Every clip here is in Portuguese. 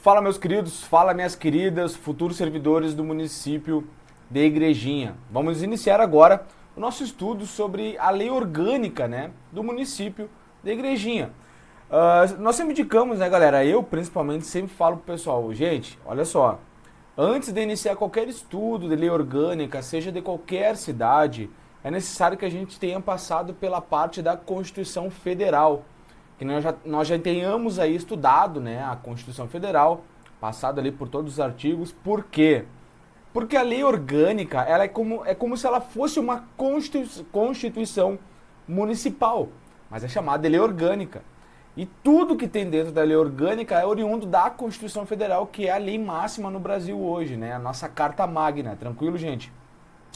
Fala, meus queridos, fala, minhas queridas, futuros servidores do município de Igrejinha. Vamos iniciar agora o nosso estudo sobre a lei orgânica, né, do município de Igrejinha. Nós sempre indicamos, né, galera, eu principalmente sempre falo pro pessoal, gente, olha só, antes de iniciar qualquer estudo de lei orgânica, seja de qualquer cidade, é necessário que a gente tenha passado pela parte da Constituição Federal, que nós já tenhamos aí estudado, né, a Constituição Federal, passado ali por todos os artigos. Por quê? Porque a lei orgânica, ela é como se ela fosse uma Constituição municipal, mas é chamada de lei orgânica. E tudo que tem dentro da lei orgânica é oriundo da Constituição Federal, que é a lei máxima no Brasil hoje, né, a nossa Carta Magna, tranquilo, gente?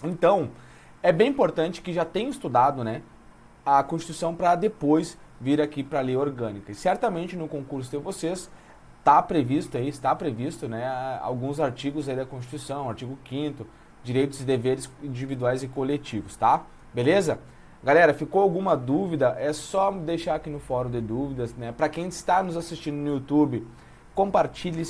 Então, é bem importante que já tenha estudado, né, a Constituição para depois vir aqui para a lei orgânica. E certamente no concurso de vocês está previsto, né, alguns artigos aí da Constituição, artigo 5º, direitos e deveres individuais e coletivos, tá? Beleza? Galera, ficou alguma dúvida? É só deixar aqui no fórum de dúvidas, né? Para quem está nos assistindo no YouTube, compartilhe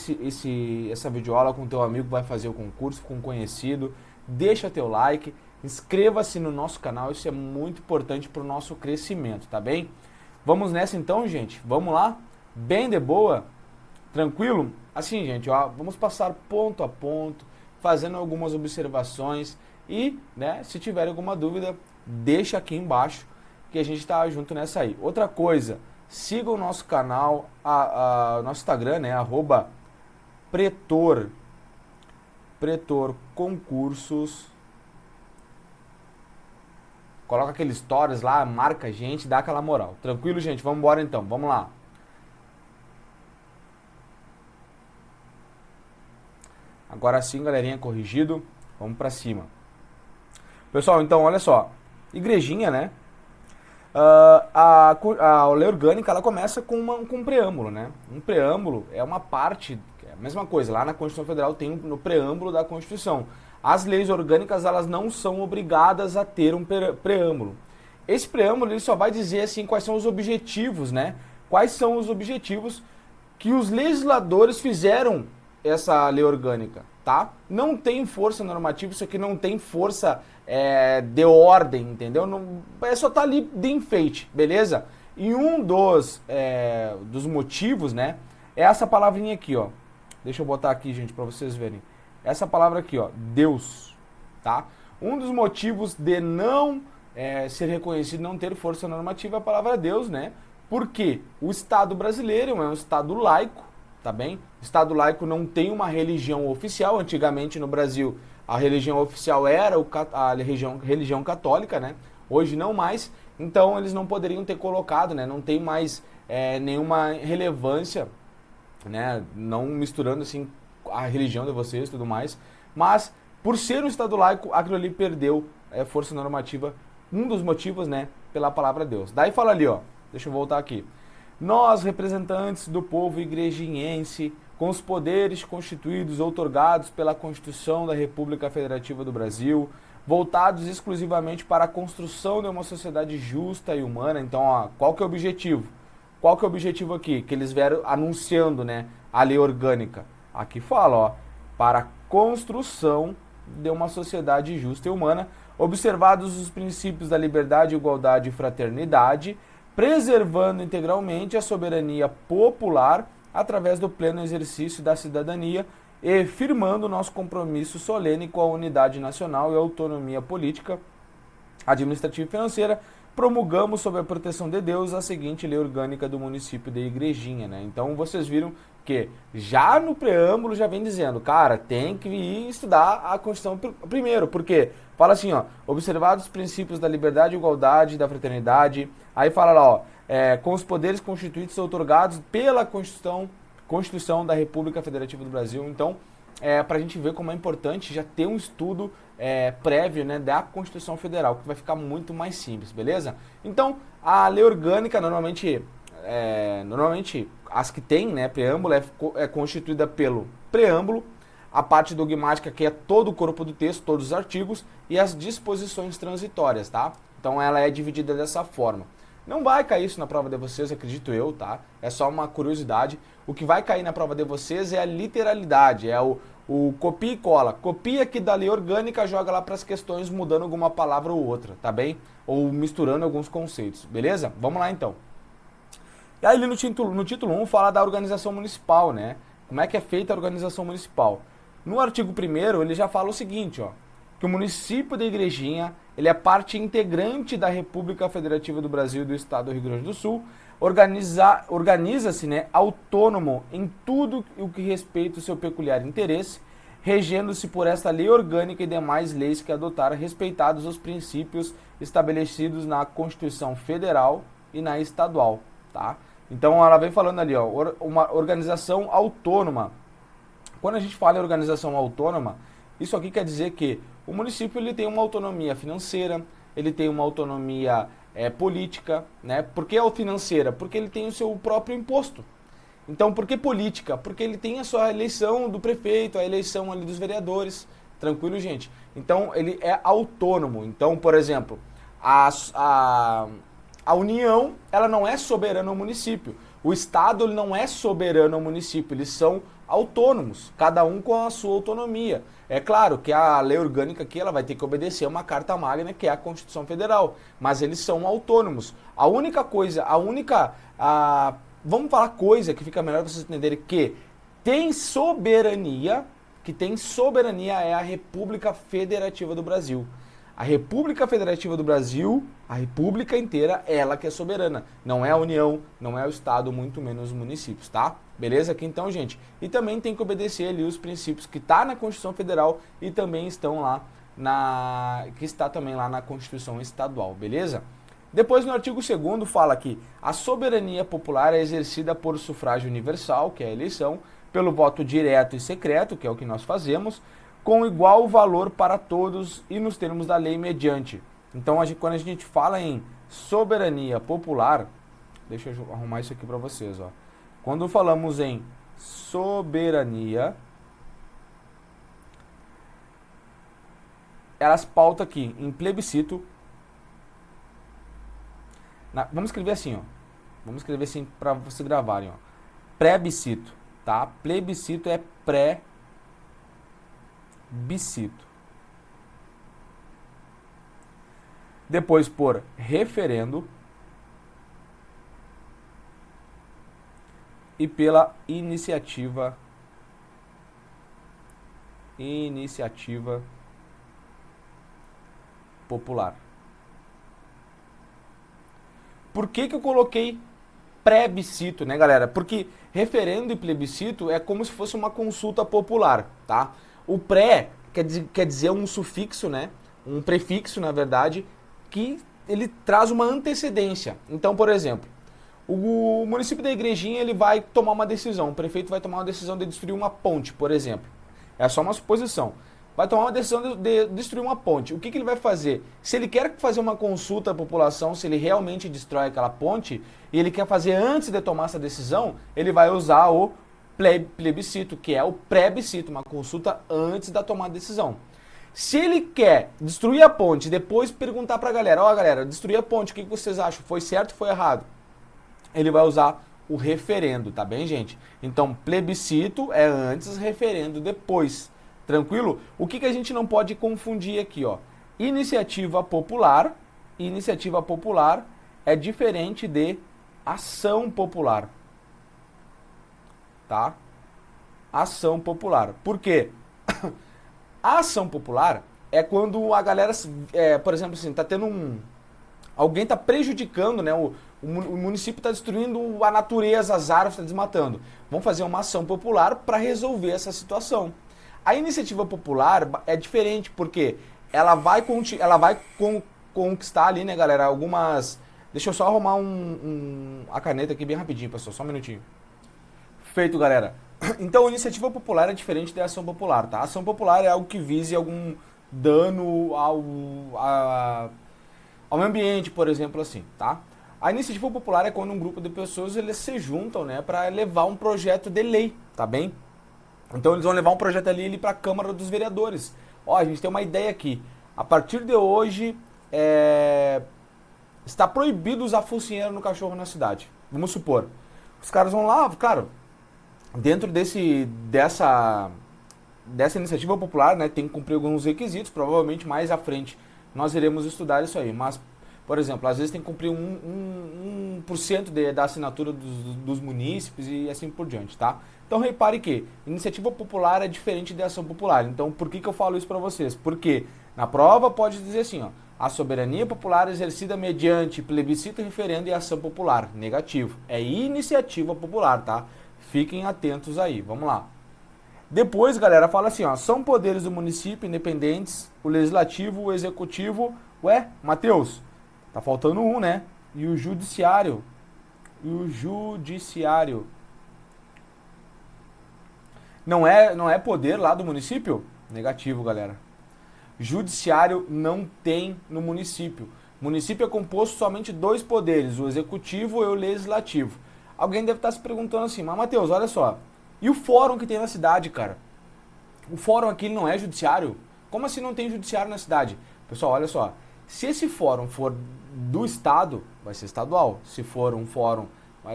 essa videoaula com teu amigo que vai fazer o concurso, com um conhecido, deixa teu like, inscreva-se no nosso canal, isso é muito importante para o nosso crescimento, tá bem? Vamos nessa então, gente? Vamos lá? Bem de boa? Tranquilo? Assim, gente, ó, vamos passar ponto a ponto, fazendo algumas observações e, né, se tiver alguma dúvida, deixa aqui embaixo que a gente tá junto nessa aí. Outra coisa, siga o nosso canal, nosso Instagram, né, @pretor concursos. Coloca aqueles stories lá, marca a gente, dá aquela moral. Tranquilo, gente? Vamos embora então, vamos lá. Agora sim, galerinha, corrigido. Vamos pra cima. Pessoal, então, olha só. Igrejinha, né? A lei orgânica, ela começa com um preâmbulo, né? Um preâmbulo é uma parte, é a mesma coisa. Lá na Constituição Federal tem no preâmbulo da Constituição. As leis orgânicas, elas não são obrigadas a ter um preâmbulo. Esse preâmbulo, ele só vai dizer, assim, quais são os objetivos, né? Quais são os objetivos que os legisladores fizeram essa lei orgânica, tá? Não tem força normativa, isso aqui não tem força de ordem, entendeu? Não, só tá ali de enfeite, beleza? E um dos motivos, né, é essa palavrinha aqui, ó. Deixa eu botar aqui, gente, para vocês verem. Essa palavra aqui, ó, Deus, tá? Um dos motivos de não ser reconhecido, não ter força normativa é a palavra Deus, né? Porque o Estado brasileiro é um Estado laico, tá bem? O Estado laico não tem uma religião oficial. Antigamente no Brasil a religião oficial era a religião católica, né? Hoje não mais. Então eles não poderiam ter colocado, né? Não tem mais nenhuma relevância, né? Não misturando assim a religião de vocês e tudo mais. Mas por ser um Estado laico, aquilo ali perdeu força normativa. Um dos motivos, né? Pela palavra Deus. Daí fala ali, ó. Deixa eu voltar aqui. Nós, representantes do povo igrejinhense, com os poderes constituídos outorgados pela Constituição da República Federativa do Brasil, voltados exclusivamente para a construção de uma sociedade justa e humana. Então, ó, qual que é o objetivo? Qual que é o objetivo aqui? Que eles vieram anunciando, né, a lei orgânica. Aqui fala, ó, para a construção de uma sociedade justa e humana, observados os princípios da liberdade, igualdade e fraternidade, preservando integralmente a soberania popular através do pleno exercício da cidadania e firmando o nosso compromisso solene com a unidade nacional e a autonomia política, administrativa e financeira, promulgamos sob a proteção de Deus a seguinte lei orgânica do município de Igrejinha, né? Então vocês viram que já no preâmbulo já vem dizendo, cara, tem que ir estudar a Constituição primeiro, porque fala assim, ó, observados os princípios da liberdade, igualdade e da fraternidade, aí fala lá, ó, com os poderes constituídos e outorgados pela Constituição da República Federativa do Brasil. Então, para a gente ver como é importante já ter um estudo prévio, né, da Constituição Federal, que vai ficar muito mais simples, beleza? Então, a lei orgânica, normalmente as que tem, né, preâmbulo, é constituída pelo preâmbulo, a parte dogmática, que é todo o corpo do texto, todos os artigos, e as disposições transitórias, tá? Então ela é dividida dessa forma. Não vai cair isso na prova de vocês, acredito eu, tá? É só uma curiosidade. O que vai cair na prova de vocês é a literalidade, é o copia e cola. Copia aqui da lei orgânica, joga lá para as questões mudando alguma palavra ou outra, tá bem? Ou misturando alguns conceitos, beleza? Vamos lá então. E aí no título 1 fala da organização municipal, né? Como é que é feita a organização municipal? No artigo 1º ele já fala o seguinte, ó, que o município de Igrejinha, ele é parte integrante da República Federativa do Brasil e do Estado do Rio Grande do Sul, organiza-se, né, autônomo em tudo o que respeita o seu peculiar interesse, regendo-se por esta lei orgânica e demais leis que adotar, respeitados os princípios estabelecidos na Constituição Federal e na estadual, tá? Então ela vem falando ali, ó, uma organização autônoma. Quando a gente fala em organização autônoma, isso aqui quer dizer que o município ele tem uma autonomia financeira, ele tem uma autonomia política, né? Por que financeira? Porque ele tem o seu próprio imposto. Então, por que política? Porque ele tem a sua eleição do prefeito, a eleição ali dos vereadores. Tranquilo, gente? Então, ele é autônomo. Então, por exemplo, a União, ela não é soberana ao município. O Estado ele não é soberano ao município, eles são autônomos, cada um com a sua autonomia. É claro que a lei orgânica aqui ela vai ter que obedecer a uma carta magna, que é a Constituição Federal, mas eles são autônomos. A única coisa, vamos falar coisa que fica melhor para vocês entenderem que tem soberania é a República Federativa do Brasil. A República Federativa do Brasil, a República inteira, ela que é soberana. Não é a União, não é o Estado, muito menos os municípios, tá? Beleza aqui então, gente? E também tem que obedecer ali os princípios que está na Constituição Federal e também estão lá que está também lá na Constituição Estadual, beleza? Depois no artigo 2º fala que a soberania popular é exercida por sufrágio universal, que é a eleição, pelo voto direto e secreto, que é o que nós fazemos, com igual valor para todos e nos termos da lei mediante. Então, quando a gente fala em soberania popular, deixa eu arrumar isso aqui para vocês, ó. Quando falamos em soberania, elas pautam aqui em plebiscito. Vamos escrever assim, ó. Vamos escrever assim para vocês gravarem, ó. Plebiscito, tá? Plebiscito é pré-bicito. Depois por referendo e pela iniciativa popular. Por que eu coloquei plebiscito, né, galera? Porque referendo e plebiscito é como se fosse uma consulta popular, tá? O pré quer dizer um sufixo, né? Um prefixo, na verdade, que ele traz uma antecedência. Então, por exemplo, o município da Igrejinha ele vai tomar uma decisão, o prefeito vai tomar uma decisão de destruir uma ponte, por exemplo. É só uma suposição. Vai tomar uma decisão de destruir uma ponte. O que ele vai fazer? Se ele quer fazer uma consulta à população, se ele realmente destrói aquela ponte, e ele quer fazer antes de tomar essa decisão, ele vai usar o plebiscito, que é o pré-bicito, uma consulta antes da tomada de decisão. Se ele quer destruir a ponte e depois perguntar para a galera, ó galera, destruir a ponte, o que vocês acham? Foi certo ou foi errado? Ele vai usar o referendo, tá bem, gente? Então, plebiscito é antes, referendo depois. Tranquilo? O que a gente não pode confundir aqui, ó? Iniciativa popular é diferente de ação popular. Tá? Ação popular. Por quê? A ação popular é quando a galera, por exemplo, assim, tá tendo alguém tá prejudicando, né? O município está destruindo a natureza, as árvores, está desmatando. Vamos fazer uma ação popular para resolver essa situação. A iniciativa popular é diferente, porque ela vai conquistar ali, né, galera, algumas... Deixa eu só arrumar a caneta aqui bem rapidinho, pessoal, só um minutinho. Feito, galera. Então, a iniciativa popular é diferente da ação popular, tá? A ação popular é algo que vise algum dano ao meio ambiente, por exemplo, assim, tá? A iniciativa popular é quando um grupo de pessoas eles se juntam, né, para levar um projeto de lei, tá bem? Então eles vão levar um projeto ali para a Câmara dos Vereadores. Ó, a gente tem uma ideia aqui. A partir de hoje, Está proibido usar focinheira no cachorro na cidade. Vamos supor. Os caras vão lá, claro, dentro dessa iniciativa popular, né, tem que cumprir alguns requisitos, provavelmente mais à frente nós iremos estudar isso aí, mas, por exemplo, às vezes tem que cumprir 1% da assinatura dos munícipes e assim por diante, tá? Então repare que iniciativa popular é diferente de ação popular. Então por que eu falo isso para vocês? Porque na prova pode dizer assim, ó, a soberania popular exercida mediante plebiscito, referendo e ação popular. Negativo. É iniciativa popular, tá? Fiquem atentos aí. Vamos lá. Depois, galera, fala assim, ó, são poderes do município independentes, o legislativo, o executivo, ué, Matheus, tá faltando um, né? E o judiciário. Não é poder lá do município? Negativo, galera. Judiciário não tem no município. O município é composto somente de 2 poderes, o executivo e o legislativo. Alguém deve estar se perguntando assim, mas Matheus, olha só, e o fórum que tem na cidade, cara? O fórum aqui não é judiciário? Como assim não tem judiciário na cidade? Pessoal, olha só, se esse fórum for do estado, vai ser estadual. Se for um fórum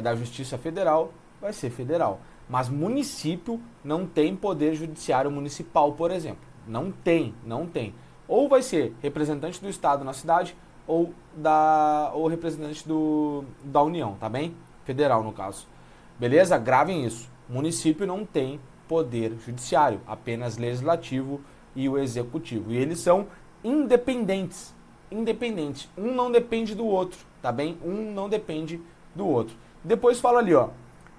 da Justiça Federal, vai ser federal. Mas município não tem poder judiciário municipal, por exemplo. Não tem. Ou vai ser representante do estado na cidade, ou representante da União, tá bem? Federal, no caso. Beleza? Gravem isso. Município não tem poder judiciário, apenas legislativo e o executivo. E eles são independentes. Um não depende do outro, tá bem? Um não depende do outro. Depois fala ali, ó.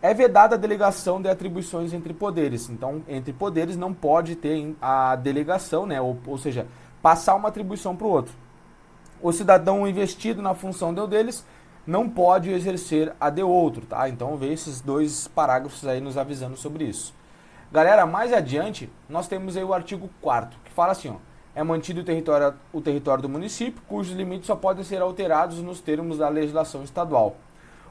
É vedada a delegação de atribuições entre poderes. Então, entre poderes não pode ter a delegação, né? Ou seja, passar uma atribuição para o outro. O cidadão investido na função de um deles não pode exercer a de outro, tá? Então, vê esses 2 parágrafos aí nos avisando sobre isso. Galera, mais adiante, nós temos aí o artigo 4º, que fala assim, ó. É mantido o território do município, cujos limites só podem ser alterados nos termos da legislação estadual.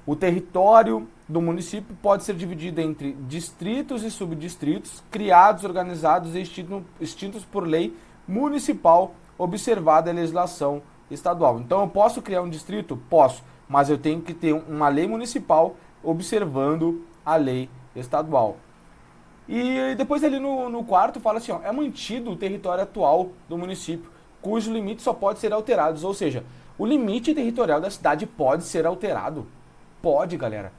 O território do município pode ser dividido entre distritos e subdistritos, criados, organizados e extintos por lei municipal, observada a legislação estadual. Então, eu posso criar um distrito? Posso, mas eu tenho que ter uma lei municipal observando a lei estadual. E depois ali no 4º fala assim, ó, é mantido o território atual do município, cujo limite só pode ser alterado. Ou seja, o limite territorial da cidade pode ser alterado. Pode, galera.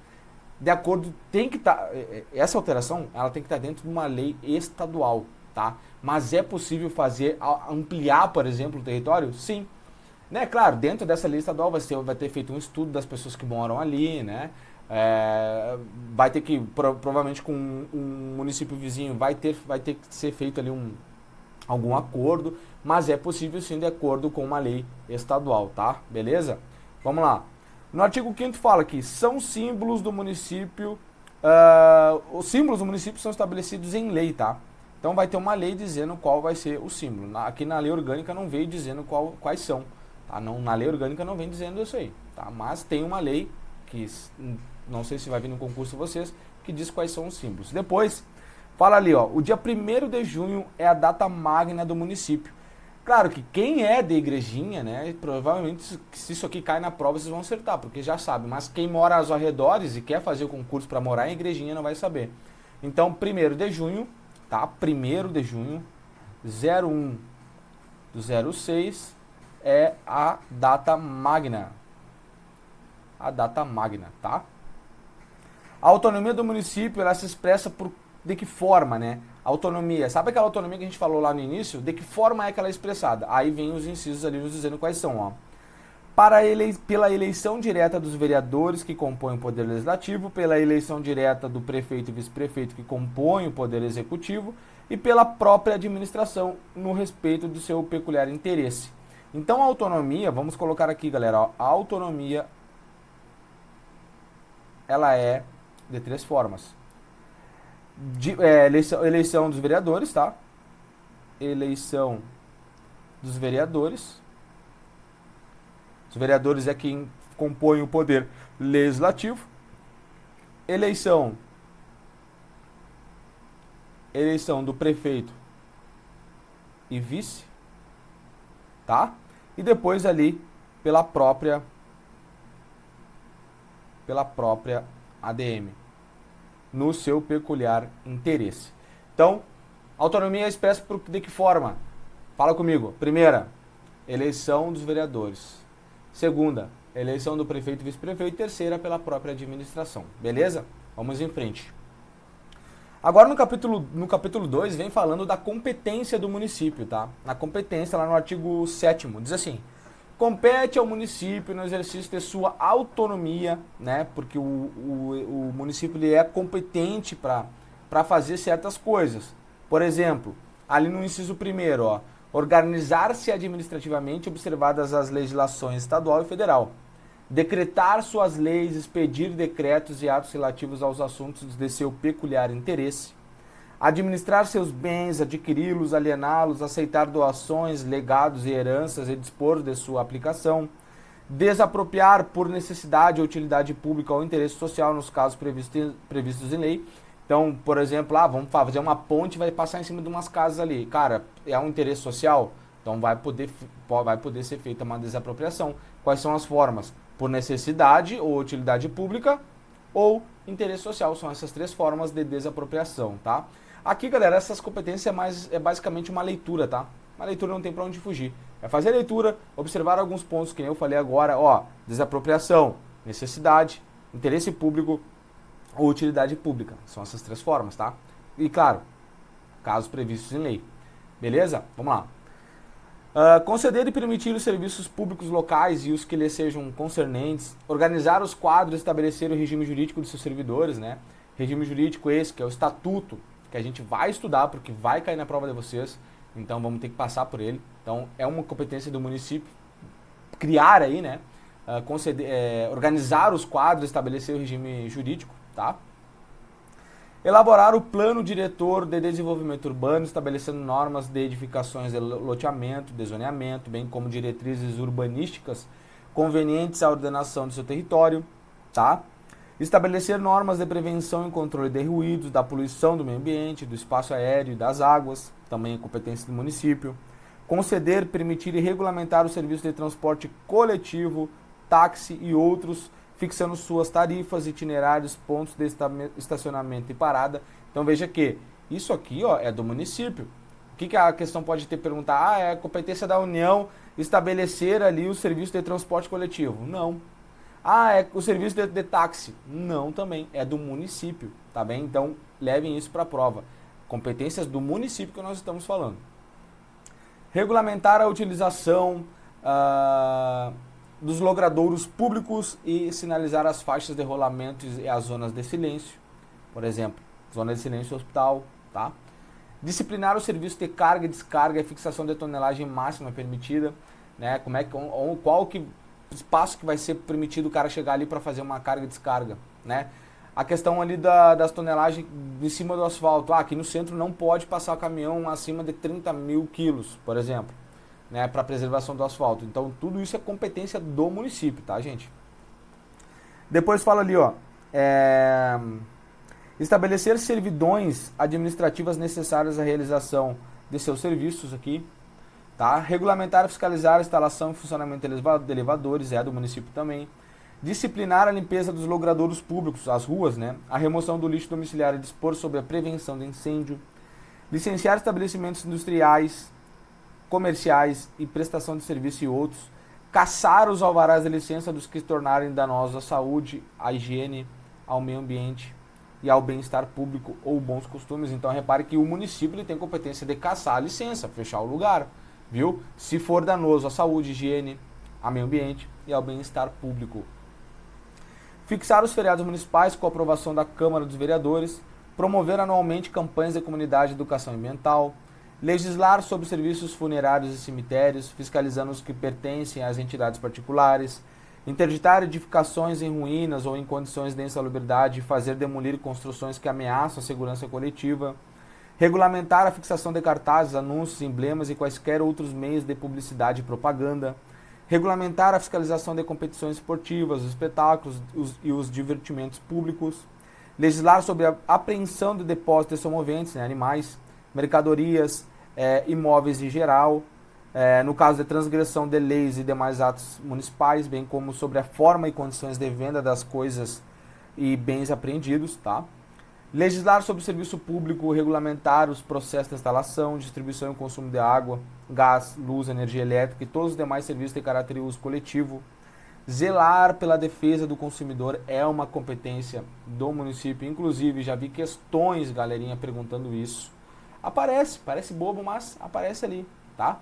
De acordo, tem que estar, essa alteração, ela tem que estar dentro de uma lei estadual, tá? Mas é possível ampliar, por exemplo, o território? Sim. Né? Claro, dentro dessa lei estadual vai ter feito um estudo das pessoas que moram ali, né? Vai ter que, provavelmente com um município vizinho, vai ter que ser feito ali algum acordo, mas é possível sim de acordo com uma lei estadual, tá? Beleza? Vamos lá. No artigo 5º fala que são símbolos do município, os símbolos do município são estabelecidos em lei, tá? Então vai ter uma lei dizendo qual vai ser o símbolo. Aqui na lei orgânica não veio dizendo quais são, tá? Não, na lei orgânica não vem dizendo isso aí, tá? Mas tem uma lei que, não sei se vai vir no concurso vocês, que diz quais são os símbolos. Depois, fala ali, ó, o dia 1º de junho é a data magna do município. Claro que quem é de igrejinha, né, provavelmente se isso aqui cai na prova vocês vão acertar, porque já sabe, mas quem mora aos arredores e quer fazer o concurso para morar em igrejinha não vai saber. Então, 1º de junho, tá? 1º de junho, 01 do 06 é a data magna. A data magna, tá? A autonomia do município, ela se expressa de que forma, né? Autonomia, sabe aquela autonomia que a gente falou lá no início? De que forma é que ela é expressada? Aí vem os incisos ali nos dizendo quais são, ó. Pela eleição direta dos vereadores que compõem o Poder Legislativo, pela eleição direta do prefeito e vice-prefeito que compõem o Poder Executivo e pela própria administração no respeito do seu peculiar interesse. Então a autonomia, vamos colocar aqui, galera, ó, a autonomia, ela é de 3 formas. Eleição dos vereadores, tá? Eleição dos vereadores. Os vereadores é quem compõe o poder legislativo. Eleição do prefeito e vice, tá? E depois ali pela própria pela própria ADM, no seu peculiar interesse. Então, autonomia é expressa de que forma? Fala comigo. Primeira, eleição dos vereadores. Segunda, eleição do prefeito e vice-prefeito. Terceira, pela própria administração. Beleza? Vamos em frente. Agora no capítulo 2 vem falando da competência do município, tá? Na competência, lá no artigo 7º, diz assim: compete ao município no exercício de sua autonomia, né? Porque o município ele é competente para fazer certas coisas. Por exemplo, ali no inciso 1º, ó, organizar-se administrativamente observadas as legislações estadual e federal. Decretar suas leis, expedir decretos e atos relativos aos assuntos de seu peculiar interesse. Administrar seus bens, adquiri-los, aliená-los, aceitar doações, legados e heranças e dispor de sua aplicação. Desapropriar por necessidade ou utilidade pública ou interesse social nos casos previstos em lei. Então, por exemplo, vamos fazer uma ponte, vai passar em cima de umas casas ali. Cara, é um interesse social, então vai poder ser feita uma desapropriação. Quais são as formas? Por necessidade ou utilidade pública ou interesse social. São essas três formas de desapropriação, tá? Aqui, galera, essas competências é basicamente uma leitura, tá? Uma leitura não tem pra onde fugir. É fazer a leitura, observar alguns pontos que eu falei agora, ó, desapropriação, necessidade, interesse público ou utilidade pública. São essas três formas, tá? E, claro, casos previstos em lei. Beleza? Vamos lá. Conceder e permitir os serviços públicos locais e os que lhes sejam concernentes, organizar os quadros, estabelecer o regime jurídico de seus servidores, né? Regime jurídico esse, que é o estatuto, que a gente vai estudar, porque vai cair na prova de vocês, então vamos ter que passar por ele. Então, é uma competência do município criar aí, né? Organizar os quadros, estabelecer o regime jurídico, tá? Elaborar o plano diretor de desenvolvimento urbano, estabelecendo normas de edificações de loteamento, de zoneamento, bem como diretrizes urbanísticas convenientes à ordenação do seu território, tá? Estabelecer normas de prevenção e controle de ruídos, da poluição do meio ambiente, do espaço aéreo e das águas, também é competência do município. Conceder, permitir e regulamentar o serviço de transporte coletivo, táxi e outros, fixando suas tarifas, itinerários, pontos de estacionamento e parada. Então veja que isso aqui, ó, é do município. O que a questão pode ter perguntar? É a competência da União estabelecer ali o serviço de transporte coletivo. Não. É o serviço de táxi. Não também. É do município, tá bem? Então levem isso para a prova. Competências do município que nós estamos falando. Regulamentar a utilização dos logradouros públicos e sinalizar as faixas de rolamento e as zonas de silêncio. Por exemplo, zona de silêncio hospital, tá? Disciplinar o serviço de carga e descarga e fixação de tonelagem máxima permitida, né? Qual espaço que vai ser permitido o cara chegar ali para fazer uma carga e descarga, né? A questão ali das tonelagens em cima do asfalto. Aqui no centro não pode passar caminhão acima de 30 mil quilos, por exemplo, né, para preservação do asfalto. Então, tudo isso é competência do município, tá, gente? Depois fala ali, ó, estabelecer servidões administrativas necessárias à realização de seus serviços aqui, tá? Regulamentar e fiscalizar a instalação e funcionamento de elevadores, é do município também. Disciplinar a limpeza dos logradouros públicos, as ruas, né? A remoção do lixo domiciliar e dispor sobre a prevenção de incêndio. Licenciar estabelecimentos industriais, comerciais e prestação de serviço e outros, cassar os alvarás de licença dos que se tornarem danosos à saúde, à higiene, ao meio ambiente e ao bem-estar público ou bons costumes. Então repare que o município ele tem competência de cassar a licença, fechar o lugar, viu? Se for danoso à saúde, higiene, ao meio ambiente e ao bem-estar público. Fixar os feriados municipais com a aprovação da Câmara dos Vereadores, promover anualmente campanhas de comunidade e educação ambiental, legislar sobre serviços funerários e cemitérios, fiscalizando os que pertencem às entidades particulares, interditar edificações em ruínas ou em condições de insalubridade e fazer demolir construções que ameaçam a segurança coletiva, regulamentar a fixação de cartazes, anúncios, emblemas e quaisquer outros meios de publicidade e propaganda, regulamentar a fiscalização de competições esportivas, os espetáculos e os divertimentos públicos, legislar sobre a apreensão de depósitos somoventes, né, animais, mercadorias, imóveis em geral, no caso de transgressão de leis e demais atos municipais, bem como sobre a forma e condições de venda das coisas e bens apreendidos, tá? Legislar sobre o serviço público, regulamentar os processos de instalação, distribuição e consumo de água, gás, luz, energia elétrica e todos os demais serviços de caráter e uso coletivo. Zelar pela defesa do consumidor é uma competência do município. Inclusive, já vi questões, galerinha, perguntando isso. Aparece, parece bobo, mas aparece ali, tá?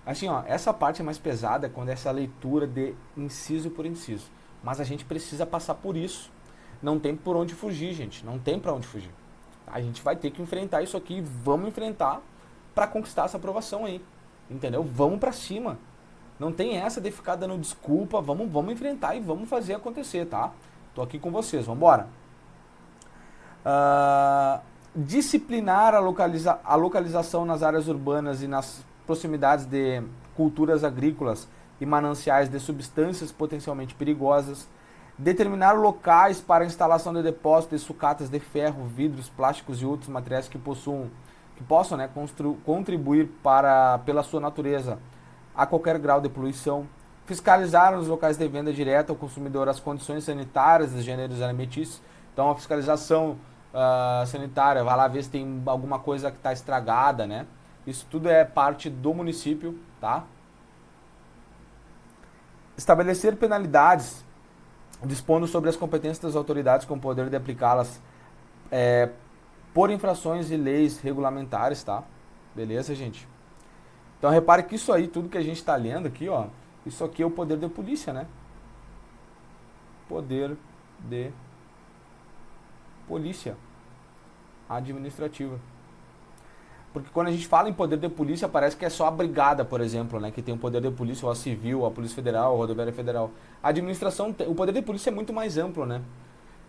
Assim, ó, essa parte é mais pesada quando é essa leitura de inciso por inciso. Mas a gente precisa passar por isso. Não tem por onde fugir, gente. Não tem pra onde fugir. A gente vai ter que enfrentar isso aqui. Vamos enfrentar pra conquistar essa aprovação aí. Entendeu? Vamos pra cima. Não tem essa de ficar dando desculpa. Vamos enfrentar e vamos fazer acontecer, tá? Tô aqui com vocês. Vamos embora. Disciplinar a localização nas áreas urbanas e nas proximidades de culturas agrícolas e mananciais de substâncias potencialmente perigosas. Determinar locais para a instalação de depósitos de sucatas de ferro, vidros, plásticos e outros materiais que possam, né, contribuir pela sua natureza a qualquer grau de poluição. Fiscalizar nos locais de venda direta ao consumidor as condições sanitárias dos gêneros alimentícios. Então a fiscalização sanitária, vai lá ver se tem alguma coisa que está estragada, né? Isso tudo é parte do município, tá? Estabelecer penalidades, dispondo sobre as competências das autoridades com o poder de aplicá-las por infrações e leis regulamentares, tá? Beleza, gente? Então repare que isso aí, tudo que a gente está lendo aqui, ó, isso aqui é o poder de polícia, né? Poder de polícia administrativa. Porque quando a gente fala em poder de polícia, parece que é só a brigada, por exemplo, né? Que tem o poder de polícia, ou a civil, a Polícia Federal, a Rodoviária Federal. A administração, o poder de polícia é muito mais amplo, né?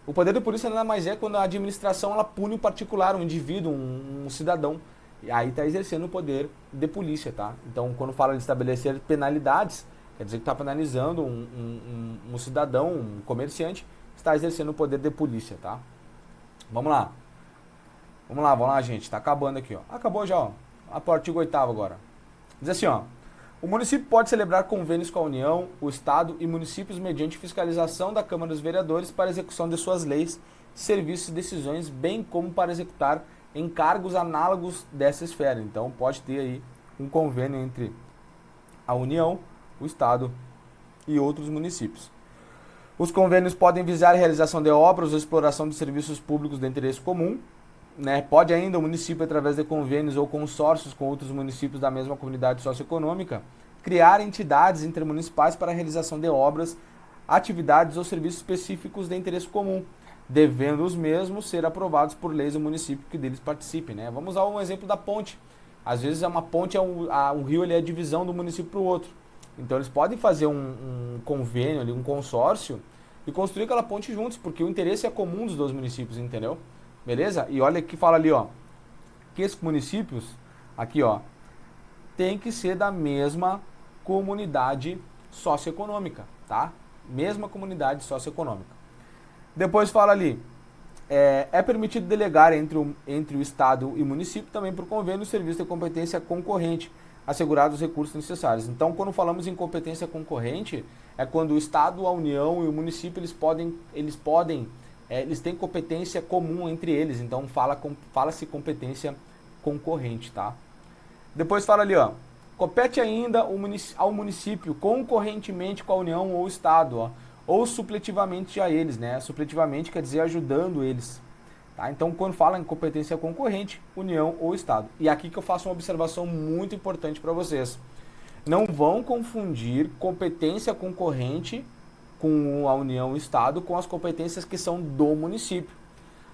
O poder de polícia nada mais é quando a administração ela pune um particular, um indivíduo, um cidadão. E aí está exercendo o poder de polícia, tá? Então, quando fala de estabelecer penalidades, quer dizer que está penalizando um cidadão, um comerciante, está exercendo o poder de polícia, tá? Vamos lá. Vamos lá, gente. Tá acabando aqui, ó. Acabou já, ó. O artigo 8º agora. Diz assim, ó. O município pode celebrar convênios com a União, o Estado e municípios mediante fiscalização da Câmara dos Vereadores para execução de suas leis, serviços e decisões, bem como para executar encargos análogos dessa esfera. Então, pode ter aí um convênio entre a União, o Estado e outros municípios. Os convênios podem visar a realização de obras ou exploração de serviços públicos de interesse comum, né? Pode ainda o município, através de convênios ou consórcios com outros municípios da mesma comunidade socioeconômica, criar entidades intermunicipais para a realização de obras, atividades ou serviços específicos de interesse comum, devendo os mesmos ser aprovados por leis do município que deles participe, né? Vamos usar um exemplo da ponte. Às vezes uma ponte, um rio ele é a divisão do município para o outro. Então eles podem fazer um convênio, ali, um consórcio, e construir aquela ponte juntos, porque o interesse é comum dos dois municípios, entendeu? Beleza? E olha que fala ali, ó, que esses municípios, aqui, ó, tem que ser da mesma comunidade socioeconômica, tá? Mesma comunidade socioeconômica. Depois fala ali, é permitido delegar entre o Estado e o município também por convênio o serviço de competência concorrente, assegurados os recursos necessários. Então, quando falamos em competência concorrente, é quando o Estado, a União e o município, eles têm competência comum entre eles, então fala-se competência concorrente, tá? Depois fala ali, ó, compete ainda ao município concorrentemente com a União ou o Estado, ó, ou supletivamente a eles, né? Supletivamente quer dizer ajudando eles, tá? Então, quando fala em competência concorrente, União ou Estado. E aqui que eu faço uma observação muito importante para vocês. Não vão confundir competência concorrente com a União e o Estado com as competências que são do município.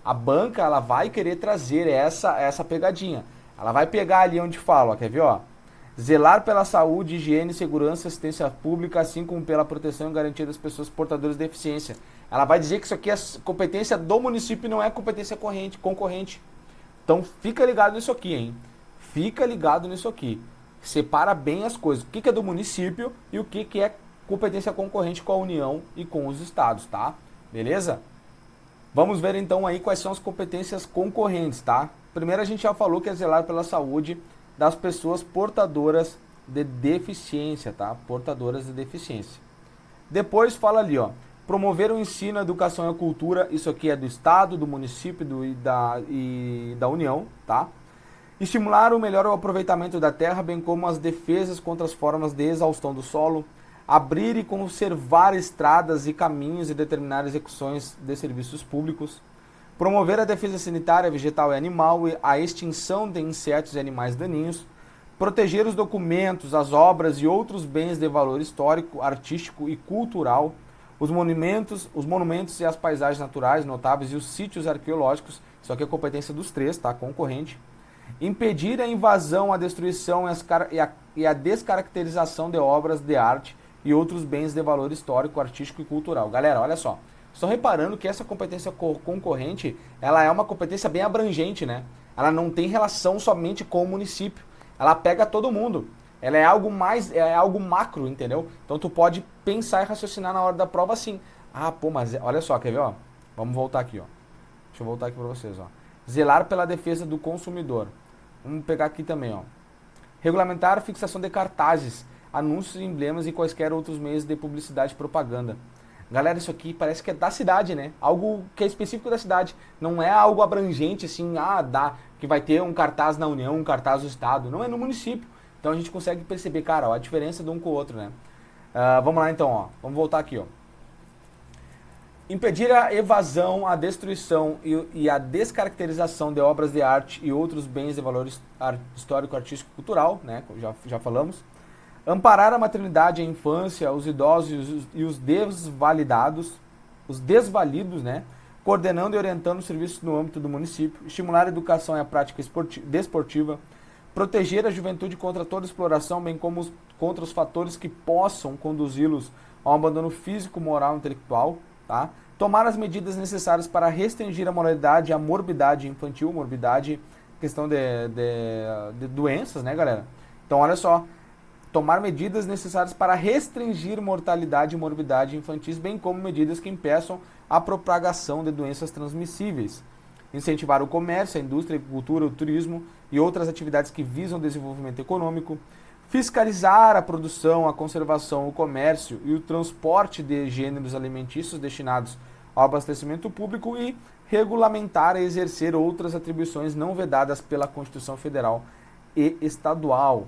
A banca ela vai querer trazer essa pegadinha. Ela vai pegar ali onde fala, ó, quer ver, ó? Zelar pela saúde, higiene, segurança, assistência pública, assim como pela proteção e garantia das pessoas portadoras de deficiência. Ela vai dizer que isso aqui é competência do município e não é competência concorrente. Então fica ligado nisso aqui, hein? Fica ligado nisso aqui. Separa bem as coisas. O que é do município e o que é competência concorrente com a União e com os estados, tá? Beleza? Vamos ver então aí quais são as competências concorrentes, tá? Primeiro a gente já falou que é zelar pela saúde das pessoas portadoras de deficiência, tá? Portadoras de deficiência. Depois fala ali, ó, promover o ensino, a educação e a cultura, isso aqui é do Estado, do município e da União, tá? Estimular o melhor aproveitamento da terra, bem como as defesas contra as formas de exaustão do solo, abrir e conservar estradas e caminhos e determinar execuções de serviços públicos, promover a defesa sanitária vegetal e animal e a extinção de insetos e animais daninhos, proteger os documentos, as obras e outros bens de valor histórico, artístico e cultural, os monumentos e as paisagens naturais notáveis e os sítios arqueológicos, isso aqui é competência dos três, tá? Concorrente. Impedir a invasão, a destruição e a descaracterização de obras de arte e outros bens de valor histórico, artístico e cultural. Galera, olha só, estão reparando que essa competência concorrente, ela é uma competência bem abrangente, né? Ela não tem relação somente com o município, ela pega todo mundo. Ela é algo mais, é algo macro, entendeu? Então tu pode pensar e raciocinar na hora da prova assim. Ah, pô, mas olha só, quer ver, ó? Vamos voltar aqui, ó. Deixa eu voltar aqui para vocês, ó. Zelar pela defesa do consumidor. Vamos pegar aqui também, ó. Regulamentar a fixação de cartazes, anúncios, emblemas e quaisquer outros meios de publicidade e propaganda. Galera, isso aqui parece que é da cidade, né? Algo que é específico da cidade. Não é algo abrangente, assim, que vai ter um cartaz na União, um cartaz do Estado. Não, é no município. Então a gente consegue perceber, cara, ó, a diferença de um com o outro, né? Vamos lá então, ó. Vamos voltar aqui, ó. Impedir a evasão, a destruição e a descaracterização de obras de arte e outros bens de valor histórico, artístico e cultural, né? Já falamos. Amparar a maternidade, a infância, os idosos e os desvalidados, os desvalidos, né? Coordenando e orientando os serviços no âmbito do município. Estimular a educação e a prática desportiva. Proteger a juventude contra toda exploração, bem como contra os fatores que possam conduzi-los ao abandono físico, moral e intelectual. Tá? Tomar as medidas necessárias para restringir a moralidade e a morbidade infantil, morbidade, questão de doenças, né, galera? Então, olha só, tomar medidas necessárias para restringir mortalidade e morbidade infantis, bem como medidas que impeçam a propagação de doenças transmissíveis. Incentivar o comércio, a indústria, a agricultura, o turismo e outras atividades que visam o desenvolvimento econômico. Fiscalizar a produção, a conservação, o comércio e o transporte de gêneros alimentícios destinados ao abastecimento público e regulamentar e exercer outras atribuições não vedadas pela Constituição Federal e Estadual.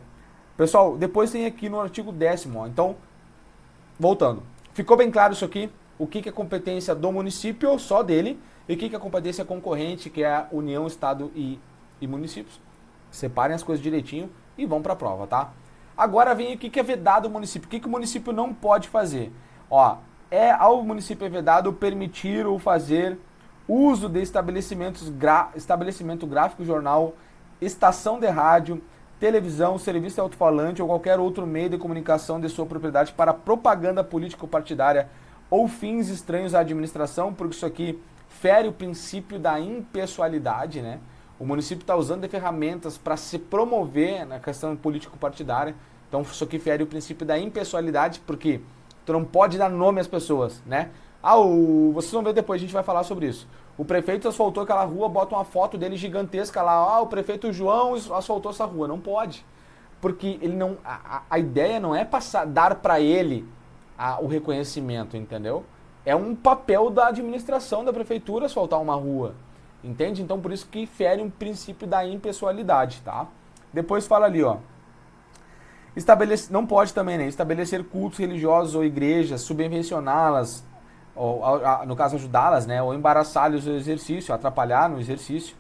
Pessoal, depois tem aqui no artigo 10º, ó. Então, voltando. Ficou bem claro isso aqui? O que é competência do município, só dele, e o que é competência concorrente, que é a União, Estado e municípios. Separem as coisas direitinho e vão para a prova, tá? Agora vem o que é vedado ao município. O que o município não pode fazer? Ó, ao município é vedado permitir ou fazer uso de estabelecimento gráfico, jornal, estação de rádio, televisão, serviço de alto-falante ou qualquer outro meio de comunicação de sua propriedade para propaganda político-partidária ou fins estranhos à administração, porque isso aqui fere o princípio da impessoalidade, né? O município está usando de ferramentas para se promover na questão político-partidária. Então isso aqui fere o princípio da impessoalidade, porque tu não pode dar nome às pessoas, né? Vocês vão ver depois, a gente vai falar sobre isso. O prefeito asfaltou aquela rua, bota uma foto dele gigantesca lá, o prefeito João asfaltou essa rua. Não pode. Porque ele não, a ideia não é dar para ele o reconhecimento, entendeu? É um papel da administração da prefeitura asfaltar uma rua. Entende? Então por isso que fere um princípio da impessoalidade, tá? Depois fala ali, ó. Não pode também, né? Estabelecer cultos religiosos ou igrejas, subvencioná-las, ou, no caso ajudá-las, né? Ou embaraçá-los no exercício, atrapalhar no exercício,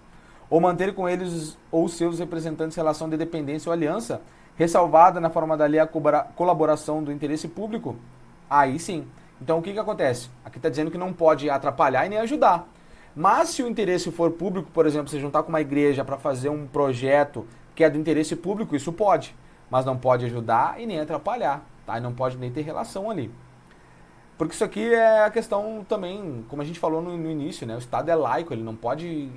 ou manter com eles ou seus representantes relação de dependência ou aliança, ressalvada na forma da lei a colaboração do interesse público. Aí sim. Então o que acontece? Aqui está dizendo que não pode atrapalhar e nem ajudar. Mas se o interesse for público, por exemplo, se juntar com uma igreja para fazer um projeto que é do interesse público, isso pode. Mas não pode ajudar e nem atrapalhar, tá? E não pode nem ter relação ali. Porque isso aqui é a questão também, como a gente falou no início, né? O Estado é laico, ele não pode,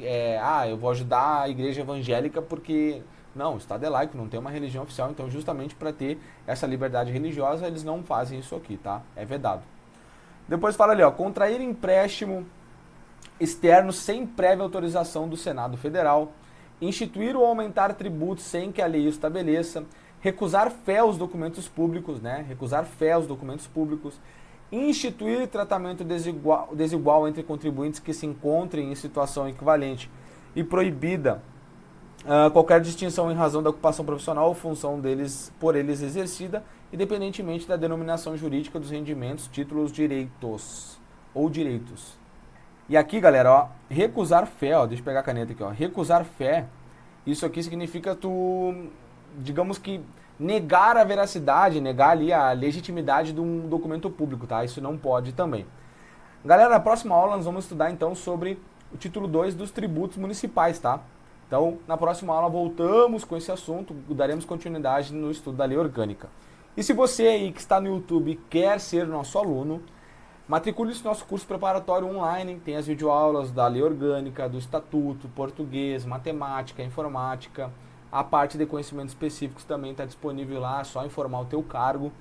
eu vou ajudar a igreja evangélica porque... Não, o Estado é laico, não tem uma religião oficial, então justamente para ter essa liberdade religiosa, eles não fazem isso aqui, tá? É vedado. Depois fala ali, ó, contrair empréstimo externo sem prévia autorização do Senado Federal, instituir ou aumentar tributos sem que a lei estabeleça, recusar fé aos documentos públicos, né? Recusar fé aos documentos públicos, instituir tratamento desigual entre contribuintes que se encontrem em situação equivalente e proibida qualquer distinção em razão da ocupação profissional ou função por eles exercida, independentemente da denominação jurídica dos rendimentos, títulos, direitos ou direitos. E aqui, galera, ó, recusar fé, ó, deixa eu pegar a caneta aqui, ó, recusar fé, isso aqui significa tu, digamos que, negar a veracidade, negar ali a legitimidade de um documento público, tá? Isso não pode também. Galera, na próxima aula nós vamos estudar então sobre o título 2 dos tributos municipais, tá? Então, na próxima aula voltamos com esse assunto, daremos continuidade no estudo da lei orgânica. E se você aí que está no YouTube quer ser nosso aluno, matricule-se no nosso curso preparatório online, tem as videoaulas da lei orgânica, do estatuto, português, matemática, informática, a parte de conhecimentos específicos também está disponível lá, é só informar o teu cargo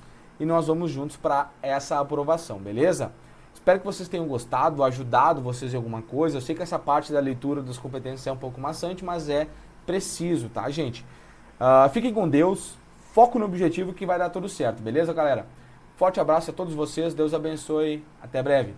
e nós vamos juntos para essa aprovação, beleza? Espero que vocês tenham gostado, ajudado vocês em alguma coisa. Eu sei que essa parte da leitura das competências é um pouco maçante, mas é preciso, tá, gente? Fiquem com Deus, foco no objetivo que vai dar tudo certo, beleza, galera? Forte abraço a todos vocês, Deus abençoe, até breve.